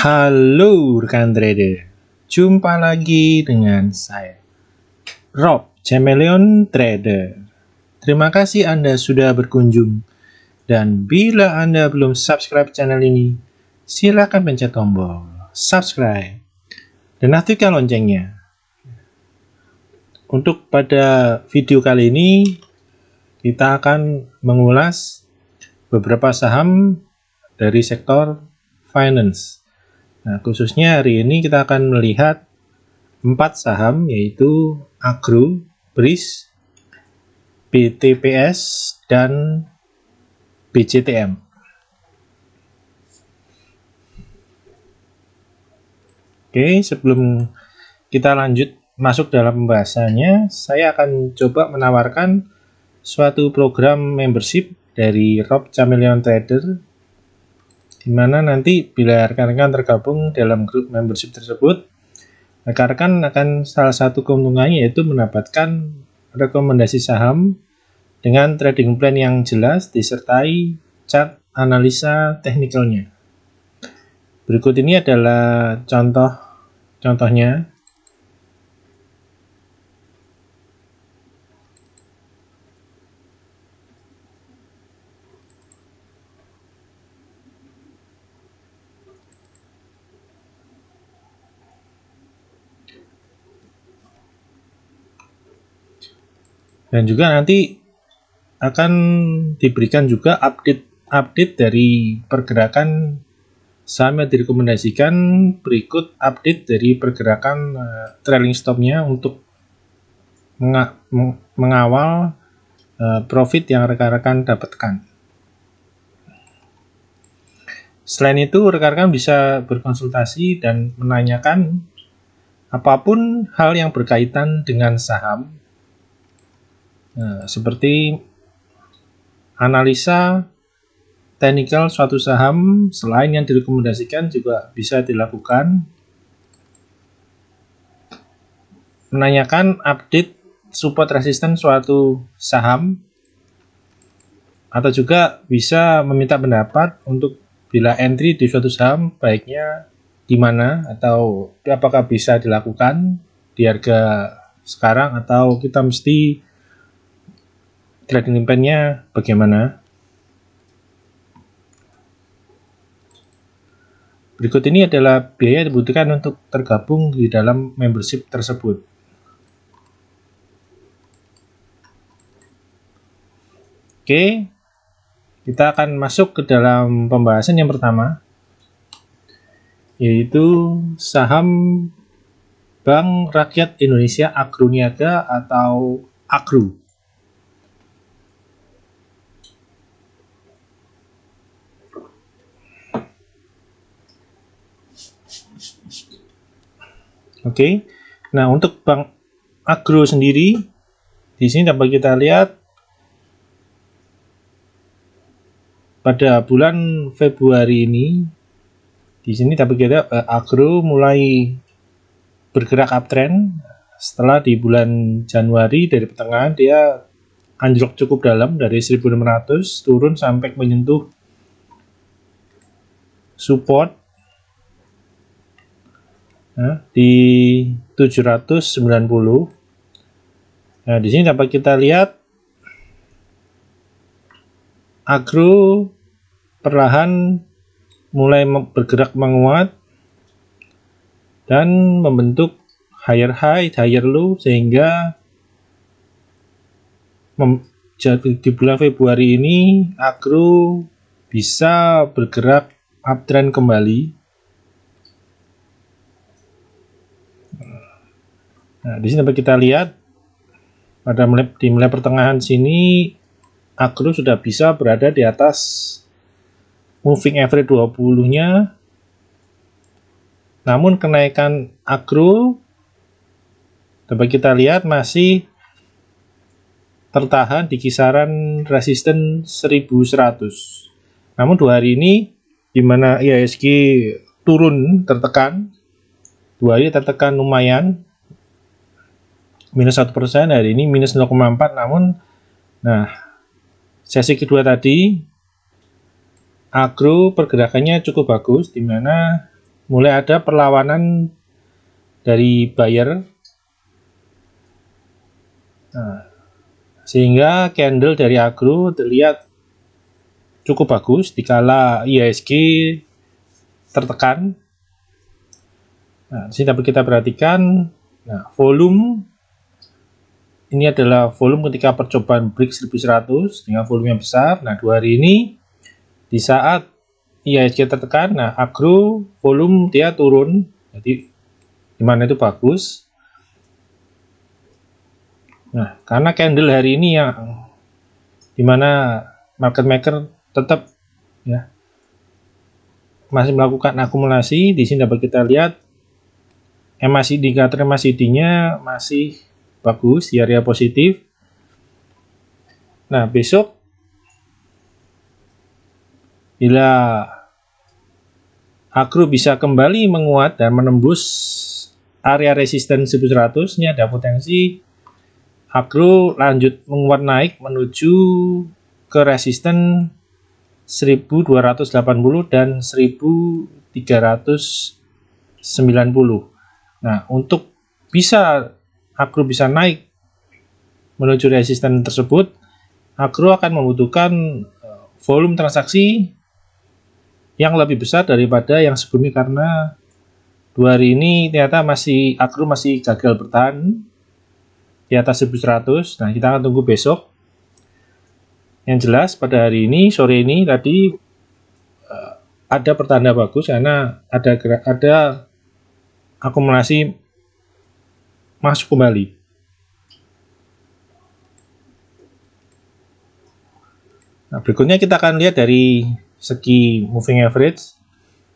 Halo rekan trader, jumpa lagi dengan saya, Rob Chameleon Trader. Terima kasih Anda sudah berkunjung, dan bila Anda belum subscribe channel ini, silakan pencet tombol subscribe dan aktifkan loncengnya. Untuk pada video kali ini, kita akan mengulas beberapa saham dari sektor finance. Nah, khususnya hari ini kita akan melihat 4 saham, yaitu Agro, BRIS, BTPS, dan BCTM. Oke, sebelum kita lanjut masuk dalam pembahasannya, saya akan coba menawarkan suatu program membership dari Rob Chameleon Trader, di mana nanti bila rekan-rekan tergabung dalam grup membership tersebut, rekan-rekan akan salah satu keuntungannya yaitu mendapatkan rekomendasi saham dengan trading plan yang jelas disertai chart analisa teknikalnya. Berikut ini adalah contohnya. Dan juga nanti akan diberikan juga update dari pergerakan saham yang direkomendasikan, berikut update dari pergerakan trailing stopnya untuk mengawal profit yang rekan-rekan dapatkan. Selain itu, rekan-rekan bisa berkonsultasi dan menanyakan apapun hal yang berkaitan dengan saham, seperti analisa teknikal suatu saham selain yang direkomendasikan juga bisa dilakukan. Menanyakan update support resisten suatu saham, atau juga bisa meminta pendapat untuk bila entry di suatu saham baiknya di mana, atau apakah bisa dilakukan di harga sekarang atau kita mesti trading plan-nya bagaimana. Berikut ini adalah biaya yang dibutuhkan untuk tergabung di dalam membership tersebut. Oke, kita akan masuk ke dalam pembahasan yang pertama, yaitu saham Bank Rakyat Indonesia Agro Niaga atau Agro. Oke, nah untuk Bank Agro sendiri, di sini dapat kita lihat pada bulan Februari ini, di sini dapat kita lihat Agro mulai bergerak uptrend. Setelah di bulan Januari dari pertengahan dia anjlok cukup dalam dari 1600 turun sampai menyentuh support di 790. Nah, di sini dapat kita lihat Agro perlahan mulai bergerak menguat dan membentuk higher high, higher low, sehingga di bulan Februari ini Agro bisa bergerak uptrend kembali. Nah, di sini dapat kita lihat pada mulai pertengahan sini Agro sudah bisa berada di atas moving average 20-nya. Namun kenaikan Agro dapat kita lihat masih tertahan di kisaran resisten 1100. Namun 2 hari ini di mana IHSG turun tertekan, 2 hari tertekan lumayan, minus 1%, hari ini minus 0,4. Namun sesi kedua tadi Agro pergerakannya cukup bagus, di mana mulai ada perlawanan dari buyer. Nah, sehingga candle dari Agro terlihat cukup bagus dikala IHSG tertekan. Nah, di sini dapat kita perhatikan, nah, volume ini adalah volume ketika percobaan break 1100 dengan volume yang besar. Nah, 2 hari ini di saat IHSG tertekan, nah Agro volume dia turun, jadi dimana itu bagus. Nah, karena candle hari ini yang dimana market maker tetap ya masih melakukan akumulasi, di sini dapat kita lihat indikator MACD-nya masih bagus di area positif. Nah, besok bila Agro bisa kembali menguat dan menembus area resisten 1100, ini ada potensi Agro lanjut menguat naik menuju ke resisten 1280 dan 1390. Nah, untuk bisa Agro bisa naik menuju resisten tersebut, Agro akan membutuhkan volume transaksi yang lebih besar daripada yang sebelumnya, karena 2 hari ini ternyata Agro masih gagal bertahan di atas 1100. Nah, kita akan tunggu besok. Yang jelas pada hari ini, sore ini tadi ada pertanda bagus karena ada akumulasi masuk kembali. Nah, berikutnya kita akan lihat dari segi moving average.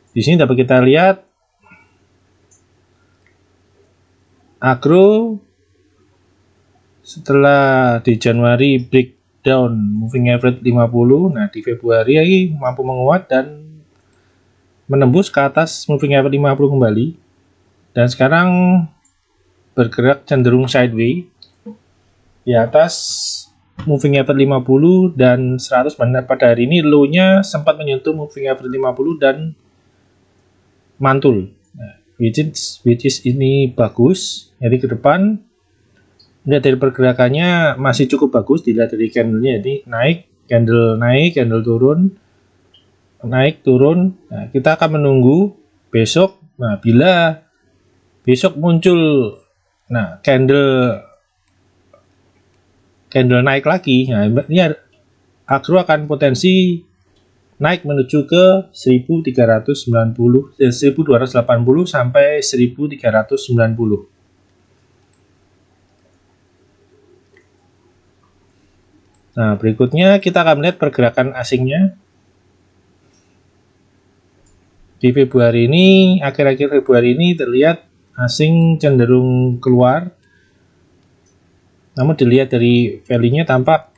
Di sini dapat kita lihat Agro setelah di Januari breakdown moving average 50, nah di Februari mampu menguat dan menembus ke atas moving average 50 kembali, dan sekarang bergerak cenderung sideways di atas moving average 50 dan 100. Pada hari ini low-nya sempat menyentuh moving average 50 dan mantul, nah, which is ini bagus. Jadi ke depan lihat dari pergerakannya masih cukup bagus, dilihat dari candlenya, jadi naik, candle turun, naik turun. Nah, kita akan menunggu besok. Nah, bila besok muncul nah candle naik lagi, nah ini Agro akan potensi naik menuju ke 1280 sampai 1390. Nah, berikutnya kita akan melihat pergerakan asingnya. Di Februari ini, akhir-akhir Februari ini terlihat asing cenderung keluar. Namun dilihat dari value-nya tampak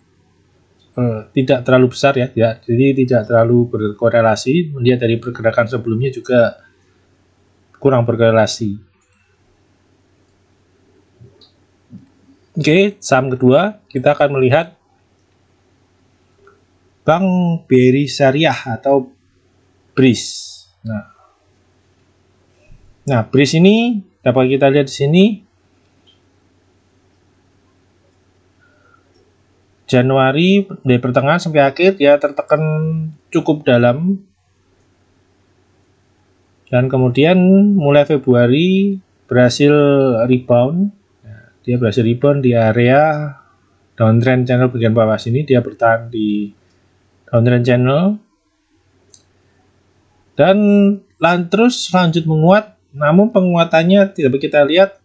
tidak terlalu besar ya, jadi tidak terlalu berkorelasi. Melihat dari pergerakan sebelumnya juga kurang berkorelasi. Oke, saham kedua kita akan melihat Bank BRI Syariah atau BRIS. Nah, BRIS ini dapat kita lihat di sini. Januari dari pertengahan sampai akhir dia tertekan cukup dalam, dan kemudian mulai Februari berhasil rebound. Nah, dia berhasil rebound di area downtrend channel bagian bawah sini. Dia bertahan di downtrend channel dan terus lanjut menguat, namun penguatannya tidak kita lihat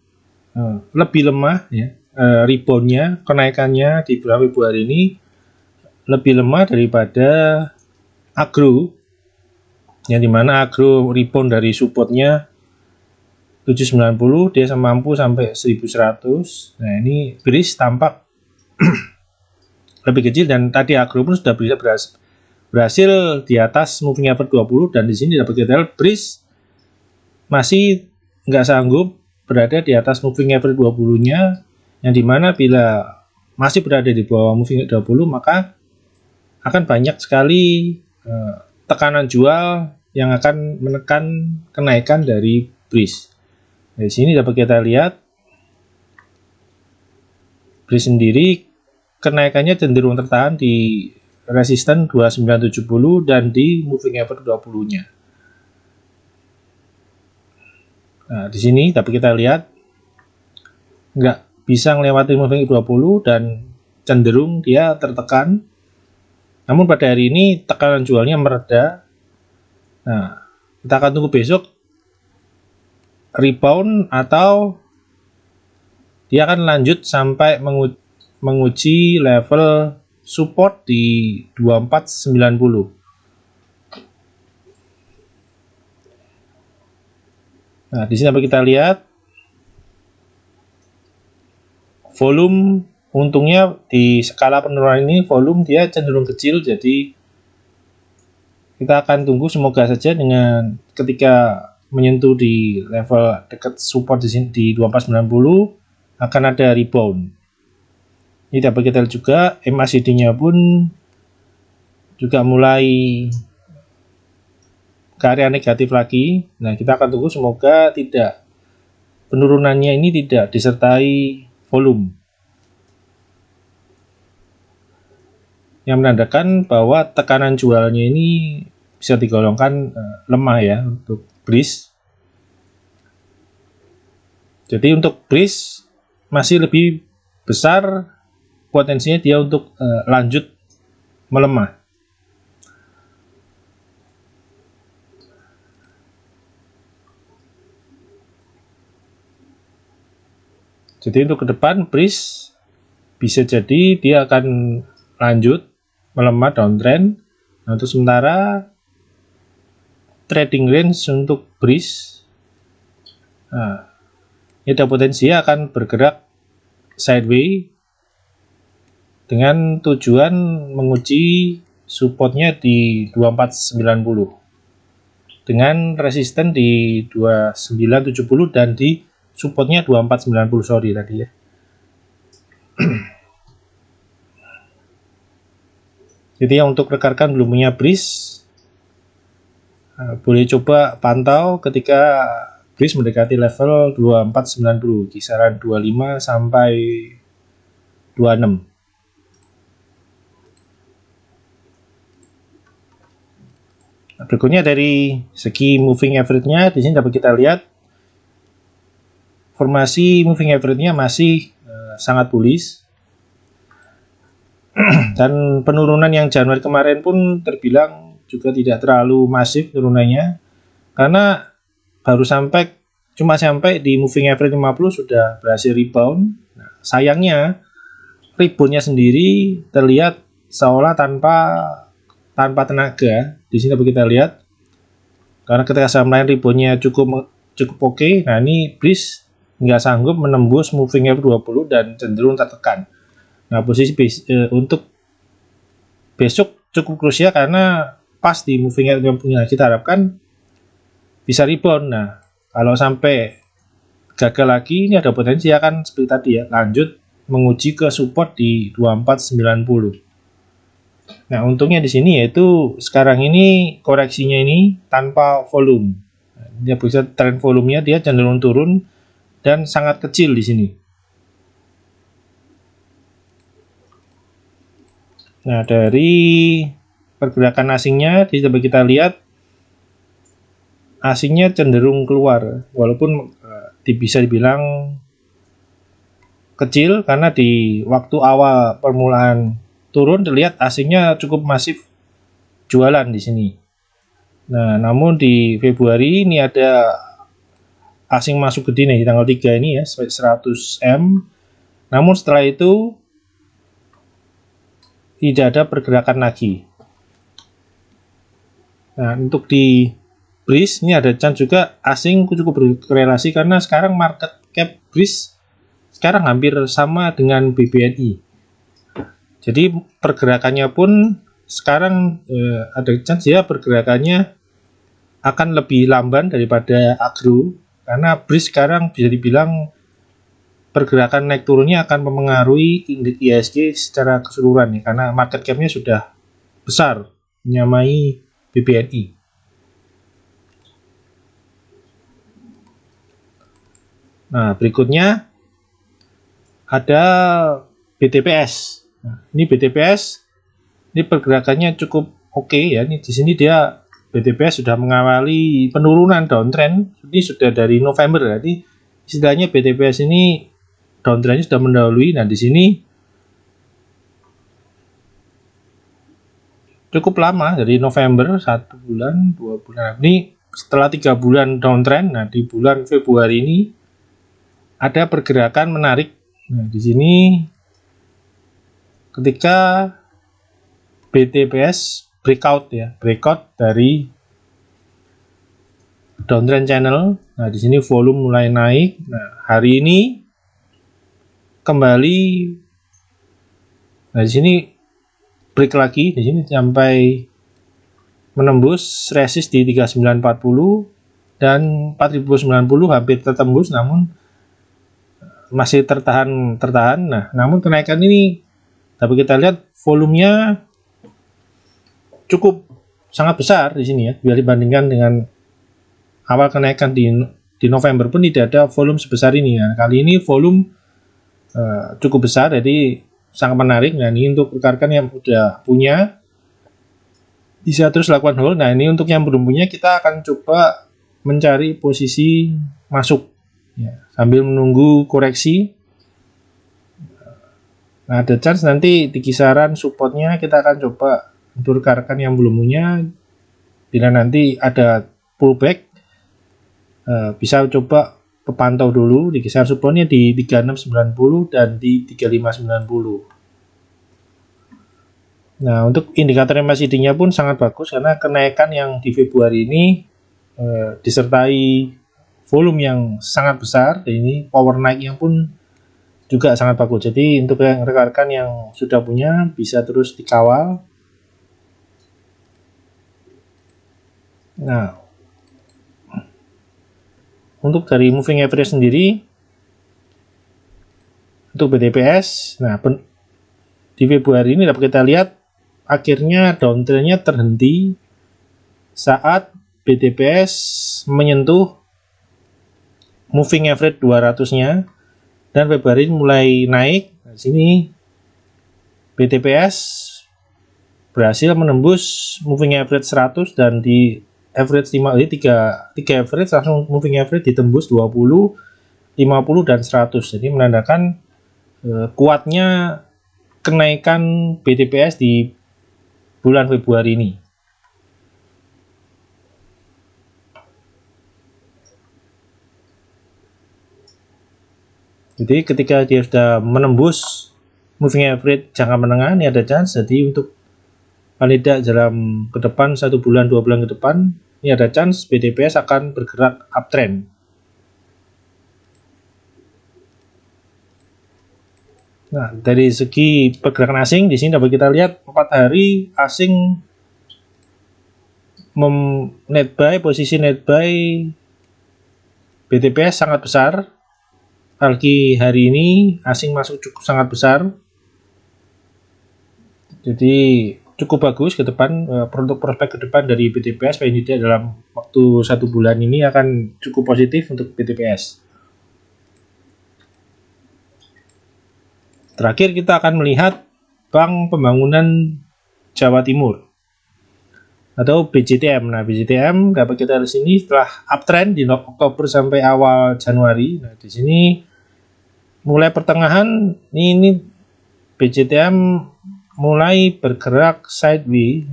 lebih lemah ya. Reboundnya, kenaikannya di bulan Februari ini lebih lemah daripada Agro, yang dimana Agro rebound dari supportnya 790, dia mampu sampai 1100. Nah, ini BRIS tampak lebih kecil, dan tadi Agro pun sudah berhasil di atas moving average 20, dan di sini dapat kita lihat BRIS masih nggak sanggup berada di atas moving average 20-nya, yang dimana bila masih berada di bawah moving average 20, maka akan banyak sekali tekanan jual yang akan menekan kenaikan dari BRIS. Di sini dapat kita lihat BRIS sendiri kenaikannya cenderung tertahan di resisten 2970 dan di moving average 20-nya. Nah, di sini dapat kita lihat nggak bisa melewati moving 20 dan cenderung dia tertekan. Namun pada hari ini tekanan jualnya mereda. Nah, kita akan tunggu besok rebound atau dia akan lanjut sampai menguji level support di 2490. Nah, di sini dapat kita lihat volume, untungnya di skala penurunan ini volume dia cenderung kecil, jadi kita akan tunggu semoga saja dengan ketika menyentuh di level dekat support di sini di 2490 akan ada rebound. Ini dapat kita lihat juga MACD-nya pun juga mulai ke area negatif lagi. Nah, kita akan tunggu semoga tidak penurunannya ini tidak disertai volume yang menandakan bahwa tekanan jualnya ini bisa digolongkan lemah ya untuk BRIS. Jadi untuk BRIS masih lebih besar potensinya dia untuk lanjut melemah. Jadi untuk ke depan BRIS bisa jadi dia akan lanjut melemah downtrend. Nah, untuk sementara trading range untuk BRIS ini ada potensi akan bergerak sideways dengan tujuan menguji supportnya di 2490 dengan resisten di 2970 dan di supportnya 2490, sorry tadi ya. Jadi yang untuk rekan-rekan belum punya BRIS boleh coba pantau ketika BRIS mendekati level 2490 kisaran 25 sampai 26. Berikutnya dari segi moving average-nya, di sini dapat kita lihat formasi moving average-nya masih sangat bullish. Dan penurunan yang Januari kemarin pun terbilang juga tidak terlalu masif turunannya, karena baru cuma sampai di moving average 50 sudah berhasil rebound. Nah, sayangnya reboundnya sendiri terlihat seolah tanpa tenaga. Di sini dapat kita lihat karena ketika saham lain reboundnya cukup oke. Nah, ini BRIS nggak sanggup menembus moving average 20 dan cenderung tertekan. Nah, posisi untuk besok cukup krusial karena pas di moving average yang kita harapkan bisa rebound. Nah, kalau sampai gagal lagi, ini ada potensi akan seperti tadi ya, lanjut menguji ke support di 2490. Nah, untungnya di sini yaitu sekarang ini koreksinya ini tanpa volume. Dia bisa tren volumenya dia cenderung turun dan sangat kecil di sini. Nah, dari pergerakan asingnya dapat kita lihat asingnya cenderung keluar, walaupun bisa dibilang kecil karena di waktu awal permulaan turun terlihat asingnya cukup masif jualan di sini. Nah, namun di Februari ini ada asing masuk gede nih di tanggal 3 ini ya, 100M. Namun setelah itu tidak ada pergerakan lagi. Nah, untuk di BRIS ini ada chance juga asing cukup berkorelasi karena sekarang market cap BRIS sekarang hampir sama dengan BBNI. Jadi pergerakannya pun sekarang ada chance ya pergerakannya akan lebih lamban daripada agro karena BRIS sekarang bisa dibilang pergerakan naik turunnya akan mempengaruhi indeks IHSG secara keseluruhan ya, karena market cap-nya sudah besar menyamai BBNI. Nah, berikutnya ada BTPS. Nah, ini BTPS, ini pergerakannya cukup oke ya. Ini di sini dia BTPS sudah mengawali penurunan downtrend. Ini sudah dari November. Jadi istilahnya BTPS ini downtrendnya sudah mendahului. Nah, di sini cukup lama, dari November 1 bulan, 2 bulan. Ini setelah 3 bulan downtrend. Nah, di bulan Februari ini ada pergerakan menarik. Nah, di sini ketika BTPS breakout dari downtrend channel. Nah, di sini volume mulai naik. Nah, hari ini kembali. Nah, di sini break lagi, di sini sampai menembus resist di 3940 dan 4090 hampir tertembus, namun masih tertahan. Nah, namun kenaikan ini tapi kita lihat volumenya cukup sangat besar di sini ya, bila dibandingkan dengan awal kenaikan di November pun tidak ada volume sebesar ini. Nah, kali ini volume cukup besar, jadi sangat menarik. Nah, ini untuk rekan-rekan yang sudah punya bisa terus lakukan hold. Nah, ini untuk yang belum punya, kita akan coba mencari posisi masuk ya, sambil menunggu koreksi. Nah, ada chance nanti di kisaran supportnya kita akan coba untuk rekan-rekan yang belum punya, bila nanti ada pullback bisa coba pepantau dulu di kisaran supportnya di 3690 dan di 3590. Nah, untuk indikator MACD-nya pun sangat bagus karena kenaikan yang di Februari ini disertai volume yang sangat besar. Dan ini power naiknya pun juga sangat bagus. Jadi untuk yang rekan-rekan yang sudah punya bisa terus dikawal. Nah, untuk dari moving average sendiri untuk BTPS, nah di Februari ini dapat kita lihat akhirnya downtrendnya terhenti saat BTPS menyentuh moving average 200-nya dan Februari mulai naik. Di sini BTPS berhasil menembus moving average 100 dan di average 3 average langsung moving average ditembus 20, 50 dan 100. Jadi menandakan kuatnya kenaikan BTPS di bulan Februari ini. Jadi ketika dia sudah menembus moving average jangka menengah, ini ada chance. Jadi untuk paling tidak dalam ke depan 1 bulan 2 bulan ke depan, ini ada chance BTPS akan bergerak uptrend. Nah, dari segi pergerakan asing di sini dapat kita lihat 4 hari asing net buy, posisi net buy BTPS sangat besar. Apalagi hari ini asing masuk cukup sangat besar. Jadi cukup bagus ke depan, produk prospek ke depan dari BTPS paling tidak dalam waktu 1 bulan ini akan cukup positif untuk BTPS. Terakhir kita akan melihat Bank Pembangunan Jawa Timur atau BJTM. Nah, BJTM dapat kita di sini setelah uptrend di Oktober sampai awal Januari. Nah, di sini mulai pertengahan ini BJTM mulai bergerak sideways.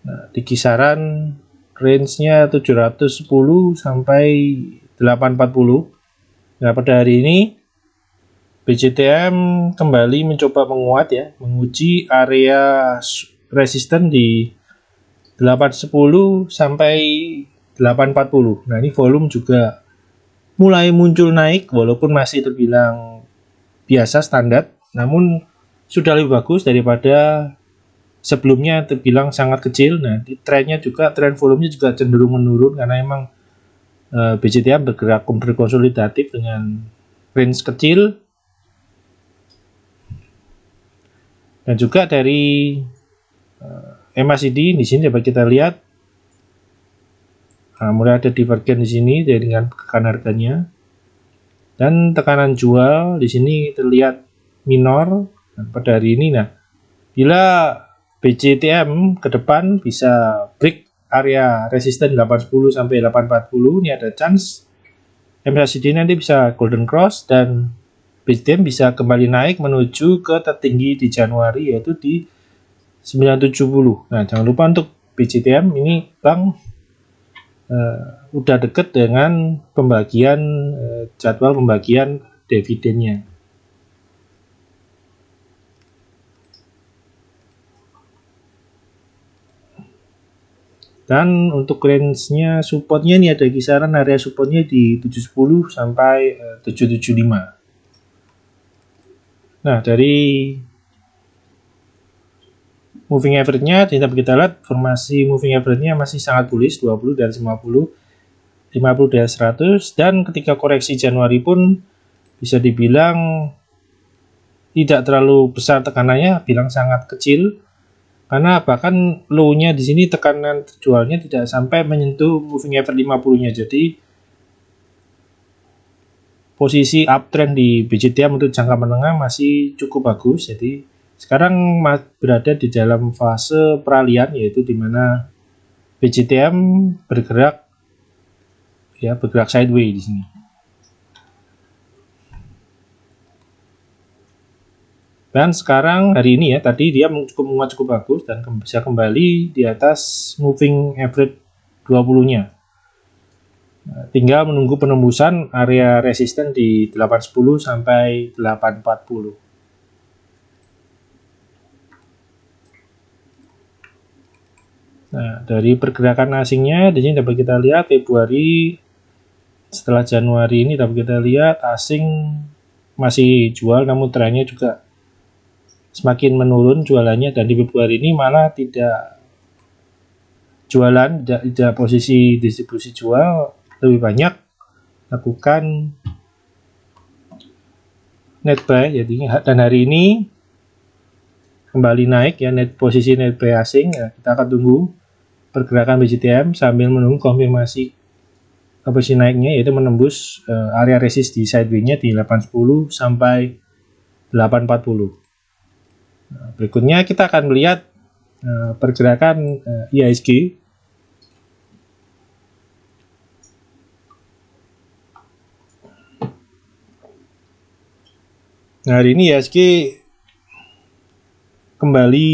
Nah, di kisaran range-nya 710 sampai 840. Nah, pada hari ini BJTM kembali mencoba menguat ya, menguji area resisten di 810 sampai 840. Nah, ini volume juga mulai muncul naik walaupun masih terbilang biasa standar, namun sudah lebih bagus daripada sebelumnya terbilang sangat kecil. Nah, di trennya juga, tren volumenya juga cenderung menurun karena memang BJTM bergerak berkonsolidatif dengan range kecil. Dan juga dari MACD di sini dapat kita lihat Nah, mulai ada divergen di sini dengan tekanan harganya. Dan tekanan jual di sini terlihat minor pada hari ini. Nah, bila BCTM ke depan bisa break area resisten 810 sampai 840, ini ada chance MACD nanti bisa golden cross dan BCTM bisa kembali naik menuju ke tertinggi di Januari, yaitu di 970. Nah, jangan lupa untuk BCTM ini Bang udah deket dengan pembagian jadwal pembagian dividennya. Dan untuk range-nya supportnya ini ada kisaran area supportnya di 710 sampai 775. Nah, dari moving average-nya kita lihat formasi moving average-nya masih sangat bullish, 20 dari 50, 50 dari 100, dan ketika koreksi Januari pun bisa dibilang tidak terlalu besar tekanannya, bilang sangat kecil. Karena bahkan low-nya di sini tekanan terjualnya tidak sampai menyentuh moving average 50-nya. Jadi posisi uptrend di BCTM untuk jangka menengah masih cukup bagus. Jadi sekarang berada di dalam fase peralihan, yaitu di mana BCTM bergerak sideways di sini. Dan sekarang hari ini tadi dia menguat cukup bagus dan bisa kembali di atas moving average 20-nya. Tinggal menunggu penembusan area resisten di 810 sampai 840. Nah, dari pergerakan asingnya di sini dapat kita lihat Februari setelah Januari ini dapat kita lihat asing masih jual, namun trennya juga semakin menurun jualannya, dan di Februari ini malah tidak jualan, tidak posisi distribusi jual, lebih banyak lakukan net buy. Jadi dan hari ini kembali naik posisi net buy asing. Kita akan tunggu pergerakan BCTM sambil menunggu konfirmasi posisi naiknya, yaitu menembus area resist di sideways-nya di 810 sampai 840. Berikutnya kita akan melihat pergerakan IHSG. Nah, hari ini IHSG kembali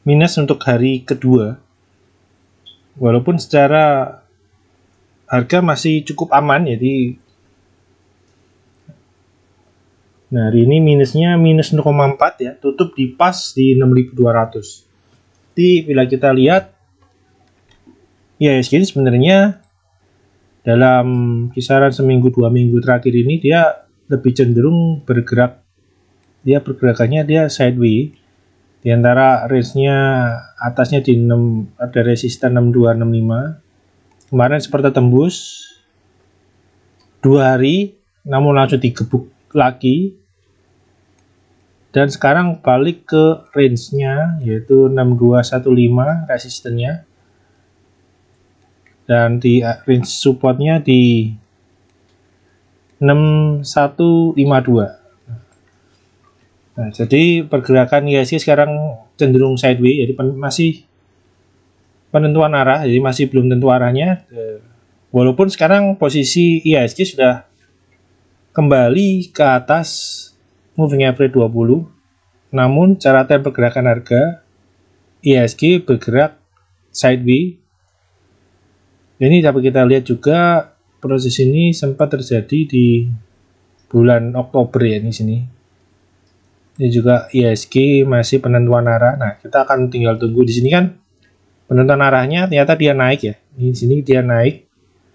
minus untuk hari kedua, walaupun secara harga masih cukup aman. Jadi nah, hari ini minusnya minus 0,4 ya, tutup di pas di 6.200. Jadi bila kita lihat IHSG ini sebenarnya dalam kisaran seminggu 2 minggu terakhir ini dia lebih cenderung bergerak, pergerakannya sideways. Di antara range-nya atasnya di 6, ada resisten 6265. Kemarin seperti tembus 2 hari, namun langsung digebuk lagi. Dan sekarang balik ke range-nya, yaitu 6215 resistennya. Dan di range support-nya di 6152. Nah, jadi pergerakan IHSG sekarang cenderung sideways, jadi masih penentuan arah, jadi masih belum tentu arahnya. Walaupun sekarang posisi IHSG sudah kembali ke atas moving average 20, namun cara tren pergerakan harga IHSG bergerak sideways. Ini dapat kita lihat juga proses ini sempat terjadi di bulan Oktober ya, di sini. Ini juga IHSG masih penentuan arah. Nah, kita akan tinggal tunggu di sini kan penentuan arahnya, ternyata dia naik ya. Di sini dia naik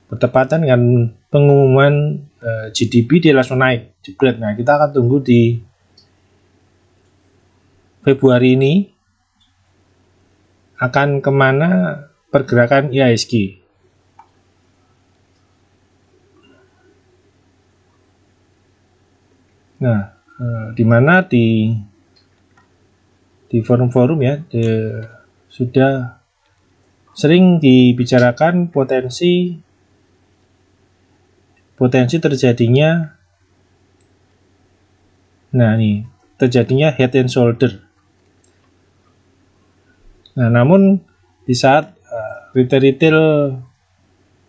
bertepatan dengan pengumuman GDP, dia langsung naik jebret. Nah, kita akan tunggu di Februari ini akan kemana pergerakan IHSG. Nah, di mana di forum-forum ya sudah sering dibicarakan potensi terjadinya head and shoulder. Nah, namun di saat retail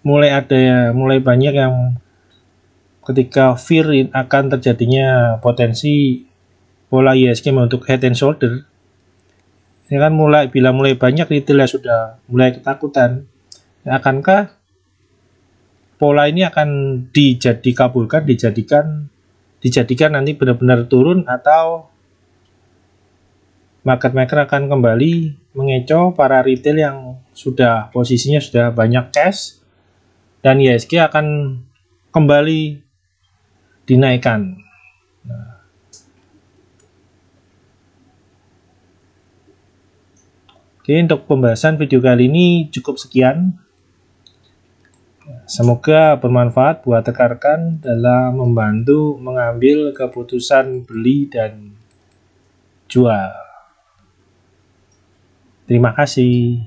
mulai banyak yang ketika fear akan terjadinya potensi pola IHSG untuk head and shoulder, ini kan bila mulai banyak retail yang sudah mulai ketakutan, akankah pola ini akan dijadikan nanti benar-benar turun, atau market maker akan kembali mengecoh para retail yang posisinya sudah banyak cash, dan IHSG akan kembali dinaikkan. Oke, untuk pembahasan video kali ini cukup sekian. Semoga bermanfaat buat rekan-rekan dalam membantu mengambil keputusan beli dan jual. Terima kasih.